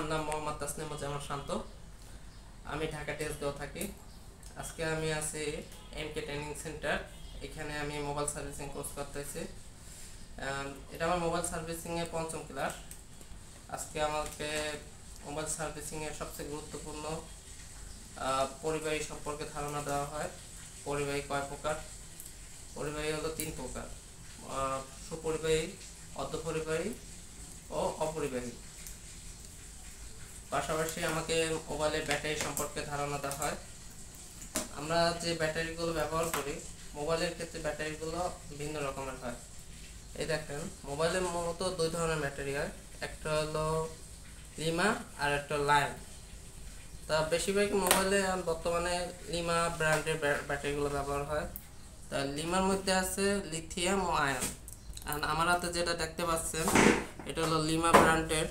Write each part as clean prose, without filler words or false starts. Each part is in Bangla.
আমার নাম মোহাম্মদ তাসনিমুজ্জামান শান্ত। আমি ঢাকা টেস্টগাঁও থাকি। আজকে আমি আছি এমকে ট্রেনিং সেন্টার। এখানে আমি মোবাইল সার্ভিসিং কোর্স করতেছি। এটা আমার মোবাইল সার্ভিসিংয়ের পঞ্চম ক্লাস। আজকে আমাকে মোবাইল সার্ভিসিংয়ের সবচেয়ে গুরুত্বপূর্ণ পরিবাহী সম্পর্কে ধারণা দেওয়া হয়। পরিবাহী কয় প্রকার? পরিবাহী হলো 3 প্রকার: সুপরিবাহী, অর্ধপরিবাহী ও অপরিবাহী। পাশাপাশি আমাকে মোবাইলের ব্যাটারি সম্পর্কে ধারণা দেওয়া হয়। আমরা যে ব্যাটারিগুলো ব্যবহার করি, মোবাইলের ক্ষেত্রে ব্যাটারিগুলো ভিন্ন রকমের হয়। এই দেখেন, মোবাইলে মূলত 2 ধরনের ব্যাটারি হয়, একটা হলো লিমা আর একটা লায়ন। তা বেশিরভাগ মোবাইলে বর্তমানে লিমা ব্র্যান্ডের ব্যাটারিগুলো ব্যবহার হয়। তা লিমার মধ্যে আছে লিথিয়াম ও আয়ন। আর আমার হাতে যেটা দেখতে পাচ্ছেন, এটা হলো লিমা ব্র্যান্ডের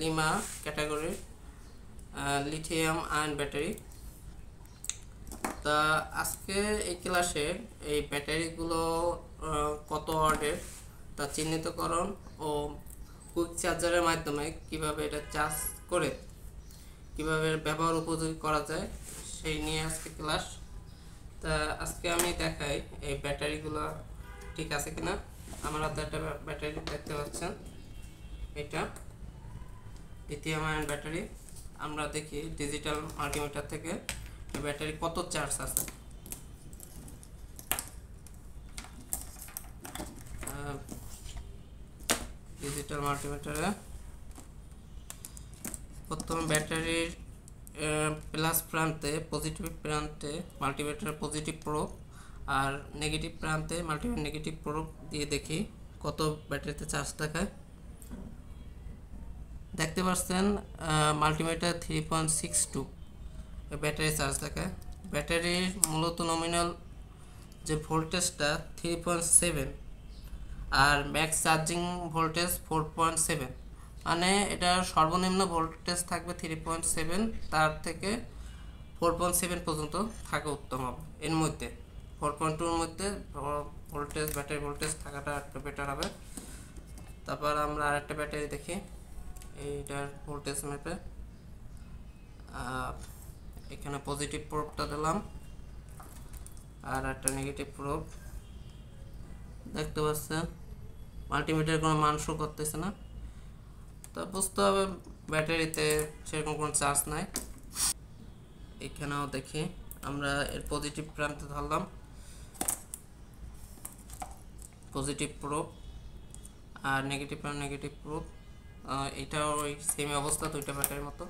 লিমা ক্যাটাগরির লিথিয়াম আয়ন ব্যাটারি। তা আজকে এই ক্লাসে এই ব্যাটারিগুলো কত ওয়াটের তা চিহ্নিতকরণ ও কুইক চার্জারের মাধ্যমে কিভাবে এটা চার্জ করে কিভাবে ব্যবহার উপযোগী করা যায় সেই নিয়ে আজকে ক্লাস। তা আজকে আমি দেখাই এই ব্যাটারিগুলো ঠিক আছে কিনা। আমার হাতে একটা ব্যাটারি দেখতে পাচ্ছেন, এটা লিথিয়াম আয়ন ব্যাটারি। আমরা দেখি ডিজিটাল মাল্টিমিটার থেকে ব্যাটারি কত চার্জ আছে। ডিজিটাল মাল্টিমিটারে প্রথমে ব্যাটারির প্লাস প্রান্তে পজিটিভ প্রান্তে মাল্টিমিটার পজিটিভ প্রোব আর নেগেটিভ প্রান্তে মাল্টিমিটার নেগেটিভ প্রোব দিয়ে দেখি কত ব্যাটারিতে চার্জ দেখায়। দেখতে পাচ্ছেন মাল্টিমিটার 3.62 ব্যাটারি চার্জ দেখায়। ব্যাটারির মূলত নমিনাল যে ভোল্টেজটা 3.7 আর ম্যাক্স চার্জিং ভোল্টেজ 4.7, মানে এটা সর্বনিম্ন ভোল্টেজ থাকবে 3.7, তার থেকে 4.7 পর্যন্ত থাকা উত্তম হবে। এর মধ্যে 4.2-র মধ্যে ভোল্টেজ ব্যাটারি ভোল্টেজ থাকাটা একটু বেটার হবে। তারপর আমরা আরেকটা ব্যাটারি দেখি, এইটার ভোল্টেজ ম্যাপে এখানে পজিটিভ প্রোবটা দিলাম আর একটা নেগেটিভ প্রোব। দেখতে পাচ্ছেন মাল্টিমিটার কোনো মান শো করতেছে না, তো বুঝতে হবে ব্যাটারিতে সেরকম কোনো চার্জ নাই। এখানেও দেখি, আমরা এর পজিটিভ প্রান্তে ধরলাম পজিটিভ প্রোব আর নেগেটিভ প্রোব, এটাও ওই সেম অবস্থা, দুইটা ব্যাটারির মতো।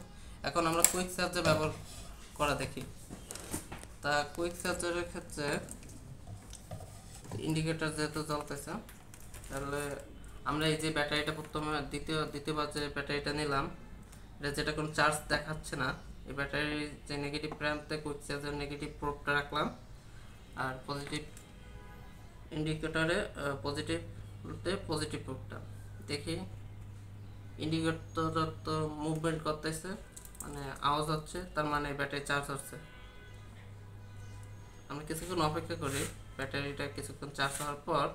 এখন আমরা কুইক চার্জার ব্যবহার করা দেখি। তা কুইক চার্জারের ক্ষেত্রে ইন্ডিকেটর যেহেতু জ্বলতেছে, তাহলে আমরা এই যে ব্যাটারিটা প্রথমে দ্বিতীয়বার যে ব্যাটারিটা নিলাম, এটা যেটা কোনো চার্জ দেখাচ্ছে না, এই ব্যাটারির যে নেগেটিভ প্রান্তে কুইক চার্জার নেগেটিভ প্রোবটা রাখলাম আর পজিটিভ ইন্ডিকেটরে পজিটিভ প্রোবটা দেখি। ইন্ডিকেটর তো মুভমেন্ট করতেছে, মানে আওয়াজ হচ্ছে, তার মানে ব্যাটারি চার্জ হচ্ছে। আমরা কিছুক্ষণ অপেক্ষা করি, ব্যাটারিটা কিছুক্ষণ চার্জ হওয়ার পর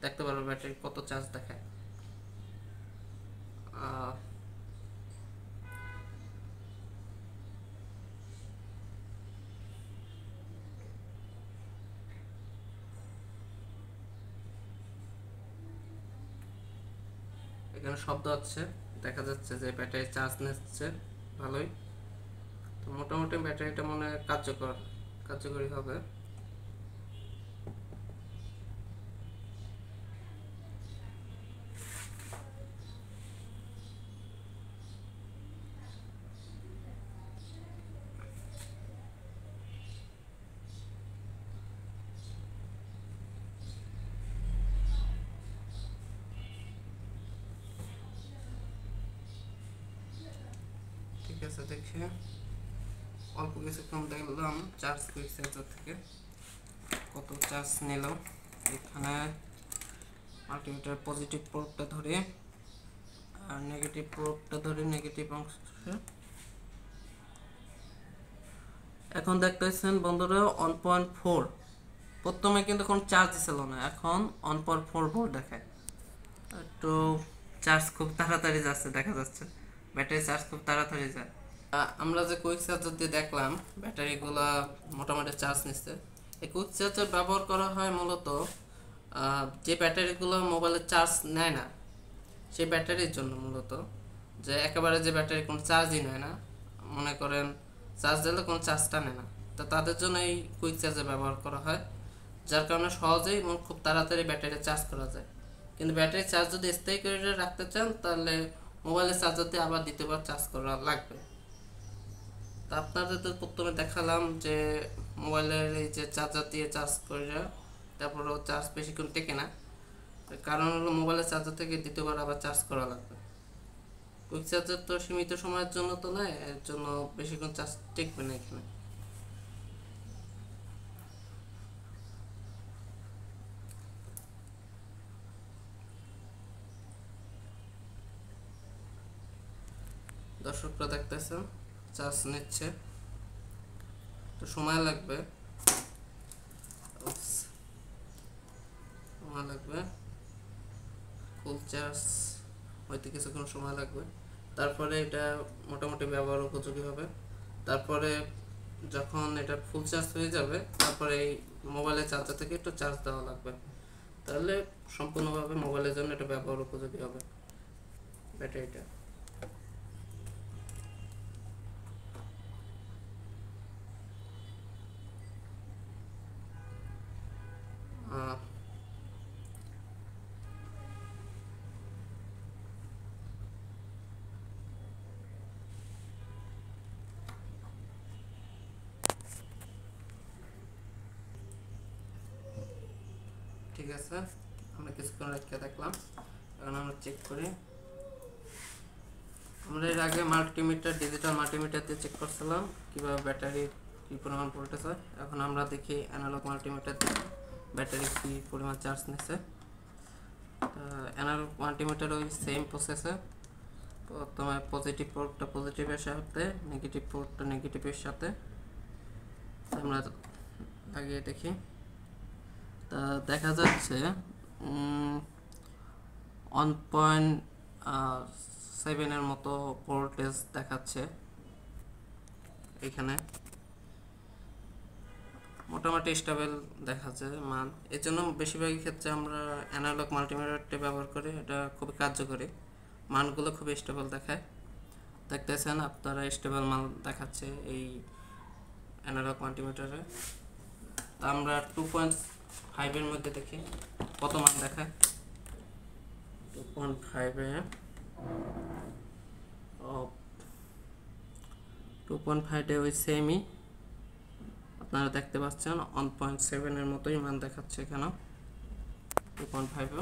দেখতে পারবো ব্যাটারি কত চার্জ দেখায়। এখানে শব্দ হচ্ছে, দেখা যাচ্ছে যে ব্যাটারি চার্জ নিচ্ছে ভালোই। তো মোটামুটি ব্যাটারিটা মনে হয় কার্যকরী হবে। ঠিক আছে, দেখি অল্প কিছুক্ষণ দেখলাম চার্জ কুইক চার্জার থেকে কত চার্জ নিল। এখানে মাল্টিমিটার পজিটিভ প্রোবটা ধরে আর নেগেটিভ প্রোবটা ধরে নেগেটিভ অংশে। এখন দেখতেছেন বন্ধুরা 1.4, প্রথমে কিন্তু কোনো চার্জ ছিল না, এখন 1.4 ভোল্ট দেখায়। একটু চার্জ খুব তাড়াতাড়ি যাচ্ছে দেখা যাচ্ছে। ব্যাটারি চার্জ খুব তাড়াতাড়ি যায়। আমরা যে কুইক চার্জার দিয়ে দেখলাম ব্যাটারিগুলো মোটামুটি চার্জ নিচ্ছে। এই কুইক চার্জার ব্যবহার করা হয় মূলত যে ব্যাটারিগুলো মোবাইলে চার্জ নেয় না সেই ব্যাটারির জন্য, মূলত যে একেবারে যে ব্যাটারি কোনো চার্জই নেয় না, মনে করেন চার্জ দিলে কোনো চার্জটা নেয় না, তো তাদের জন্য এই কুইক চার্জার ব্যবহার করা হয়, যার কারণে সহজেই এবং খুব তাড়াতাড়ি ব্যাটারি চার্জ করা যায়। কিন্তু ব্যাটারি চার্জ যদি স্থায়ী করে রাখতে চান তাহলে মোবাইলের চার্জার দিয়ে আবার দ্বিতীয়বার চার্জ করা লাগবে। তা আপনাদের তো প্রথমে দেখালাম যে মোবাইলের এই যে চার্জার দিয়ে চার্জ করে, তারপরেও চার্জ বেশিক্ষণ টেকে না, কারণ হলো মোবাইলের চার্জার থেকে দ্বিতীয়বার আবার চার্জ করা লাগবে। কুইক চার্জার তো সীমিত সময়ের জন্য তো নয়, এর জন্য বেশিক্ষণ চার্জ টিকবে না এখানে। দর্শকরা দেখতেছেন চার্জ নিচ্ছে, তো সময় লাগবে, ফুল চার্জ হয়তো কিছুক্ষণ সময় লাগবে, তারপরে এটা মোটামুটি ব্যবহার উপযোগী হবে। তারপরে যখন এটা ফুল চার্জ হয়ে যাবে তারপরে এই মোবাইলের চার্জার থেকে একটু চার্জ দেওয়া লাগবে, তাহলে সম্পূর্ণভাবে মোবাইলের জন্য এটা ব্যবহার উপযোগী হবে ব্যাটারিটা। ঠিক আছে, আমরা কিছুক্ষণ রেখে দেখলাম, এখন আমরা চেক করি। আমরা এর আগে মাল্টিমিটার, ডিজিটাল মাল্টিমিটার দিয়ে চেক করছিলাম কীভাবে ব্যাটারি কী পরিমাণ ভোল্টেজ হয়। এখন আমরা দেখি অ্যানালগ মাল্টিমিটার দিয়ে ব্যাটারি কী পরিমাণ চার্জ নিচ্ছে। অ্যানালগ মাল্টিমিটার ওই সেম প্রসেসে প্রথমে পজিটিভ পোর্টটা পজিটিভের সাথে, নেগেটিভ পোর্টটা নেগেটিভের সাথে আমরা লাগিয়ে দেখি। তা দেখা যাচ্ছে 1.7 মতো ভোল্টেজ দেখাচ্ছে এখানে, মোটামুটি স্টেবল দেখাচ্ছে মান। এর জন্য বেশিরভাগ ক্ষেত্রে আমরা অ্যানালগ মাল্টিমিটারটি ব্যবহার করি, এটা খুবই কার্যকরী, মানগুলো খুবই স্টেবল দেখায়। দেখতেছেন আপনারা স্টেবল মান দেখাচ্ছে এই অ্যানালগ মাল্টিমিটারে। তা আমরা 2.5 মধ্যে দেখি কত মান দেখায়। 2.5 ওই সেমই আপনারা দেখতে পাচ্ছেন, 1.7 মতোই মান দেখাচ্ছে এখানে 2.5।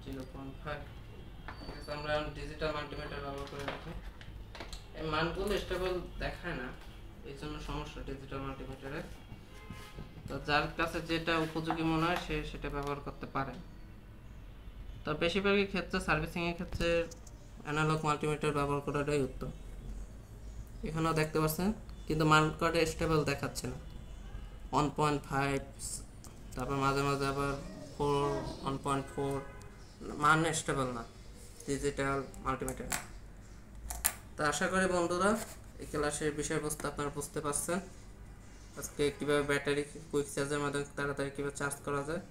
0.5। আমরা ডিজিটাল মাল্টিমিটার ব্যবহার করে রাখি, এই মানগুলো স্টেবল দেখায় না, এই জন্য সমস্যা ডিজিটাল মাল্টিমিটারে। তো যার কাছে যেটা উপযোগী মনে হয় সে সেটা ব্যবহার করতে পারে। তো বেশিরভাগই ক্ষেত্রে সার্ভিসিংয়ের ক্ষেত্রে অ্যানালগ মাল্টিমিটার ব্যবহার করাটাই উত্তম। এখানেও দেখতে পাচ্ছেন কিন্তু মান কার্ডে স্টেবল দেখাচ্ছে না, 1.5, তারপর মাঝে মাঝে আবার 4, 1.4, মান স্টেবল না ডিজিটাল মাল্টিমিটার। তো আশা করি বন্ধুরা এই ক্লাসের বিষয়বস্তু আপনারা বুঝতে পারছেন, আজকে কীভাবে ব্যাটারি কুইক চার্জের মাধ্যমে তাড়াতাড়ি কীভাবে চার্জ করা যায়।